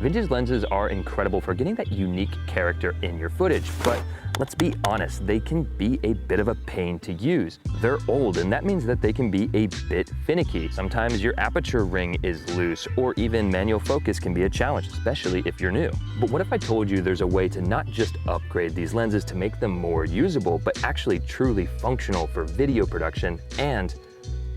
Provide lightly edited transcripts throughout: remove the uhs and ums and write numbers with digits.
Vintage lenses are incredible for getting that unique character in your footage, but let's be honest, they can be a bit of a pain to use. They're old, and that means that they can be a bit finicky. Sometimes your aperture ring is loose, or even manual focus can be a challenge, especially if you're new. But what if I told you there's a way to not just upgrade these lenses to make them more usable, but actually truly functional for video production, and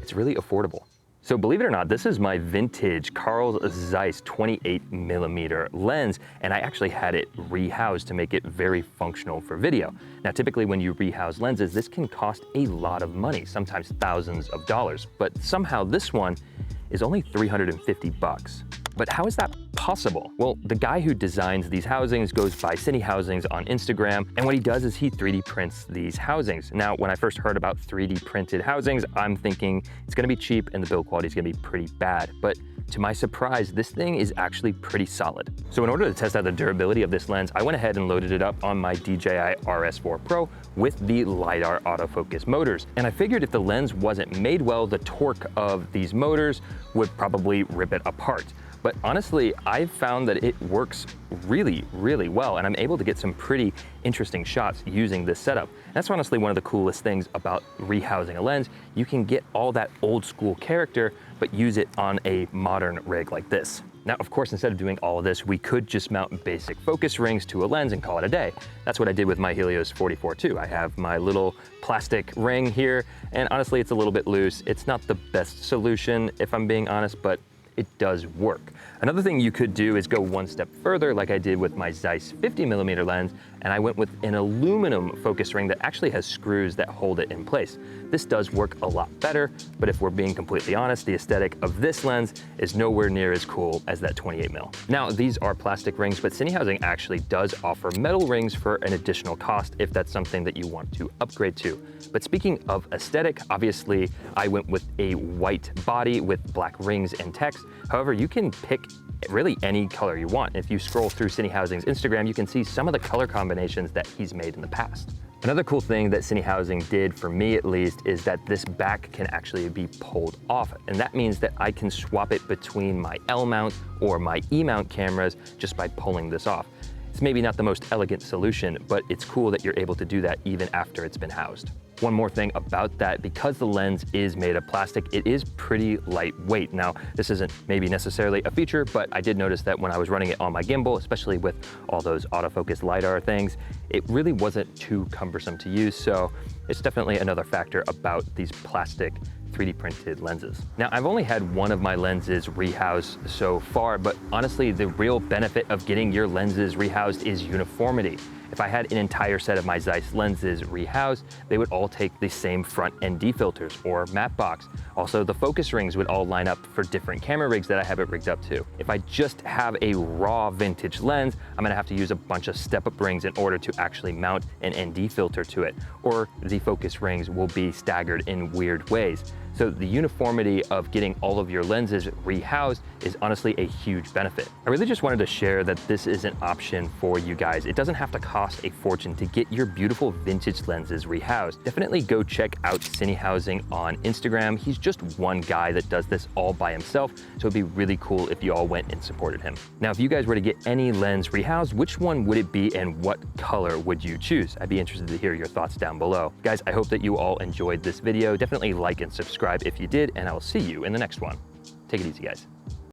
it's really affordable? So believe it or not, this is my vintage Carl Zeiss 28mm lens, and I actually had it rehoused to make it very functional for video. Now, typically when you rehouse lenses, this can cost a lot of money, sometimes thousands of dollars, but somehow this one is only 350 bucks. But how is that possible? Well, the guy who designs these housings goes by CineHousing on Instagram, and what he does is he 3D prints these housings. Now, when I first heard about 3D printed housings, I'm thinking it's gonna be cheap and the build quality is gonna be pretty bad. But to my surprise, this thing is actually pretty solid. So in order to test out the durability of this lens, I went ahead and loaded it up on my DJI RS4 Pro with the LiDAR autofocus motors. And I figured if the lens wasn't made well, the torque of these motors would probably rip it apart. But honestly, I've found that it works really, really well, and I'm able to get some pretty interesting shots using this setup. That's honestly one of the coolest things about rehousing a lens. You can get all that old school character, but use it on a modern rig like this. Now, of course, instead of doing all of this, we could just mount basic focus rings to a lens and call it a day. That's what I did with my Helios 44 II. I have my little plastic ring here, and honestly, it's a little bit loose. It's not the best solution, if I'm being honest, but it does work. Another thing you could do is go one step further, like I did with my Zeiss 50mm lens, and I went with an aluminum focus ring that actually has screws that hold it in place. This does work a lot better, but if we're being completely honest, the aesthetic of this lens is nowhere near as cool as that 28mm. Now, these are plastic rings, but CineHousing actually does offer metal rings for an additional cost if that's something that you want to upgrade to. But speaking of aesthetic, obviously I went with a white body with black rings and text. However, you can pick really any color you want. If you scroll through CineHousing's Instagram, you can see some of the color combinations that he's made in the past. Another cool thing that CineHousing did, for me at least, is that this back can actually be pulled off. And that means that I can swap it between my L mount or my E mount cameras just by pulling this off. It's maybe not the most elegant solution, but it's cool that you're able to do that even after it's been housed. One more thing about that, because the lens is made of plastic, it is pretty lightweight. Now, this isn't maybe necessarily a feature, but I did notice that when I was running it on my gimbal, especially with all those autofocus LiDAR things, it really wasn't too cumbersome to use. So it's definitely another factor about these plastic 3D printed lenses. Now, I've only had one of my lenses rehoused so far, but honestly, the real benefit of getting your lenses rehoused is uniformity. If I had an entire set of my Zeiss lenses rehoused, they would all take the same front ND filters or matte box. Also, the focus rings would all line up for different camera rigs that I have it rigged up to. If I just have a raw vintage lens, I'm gonna have to use a bunch of step-up rings in order to actually mount an ND filter to it, or the focus rings will be staggered in weird ways. So the uniformity of getting all of your lenses rehoused is honestly a huge benefit. I really just wanted to share that this is an option for you guys. It doesn't have to cost a fortune to get your beautiful vintage lenses rehoused. Definitely go check out CineHousing on Instagram. He's just one guy that does this all by himself, so it'd be really cool if you all went and supported him. Now, if you guys were to get any lens rehoused, which one would it be and what color would you choose? I'd be interested to hear your thoughts down below. Guys, I hope that you all enjoyed this video. Definitely like and subscribe if you did, and I will see you in the next one. Take it easy, guys.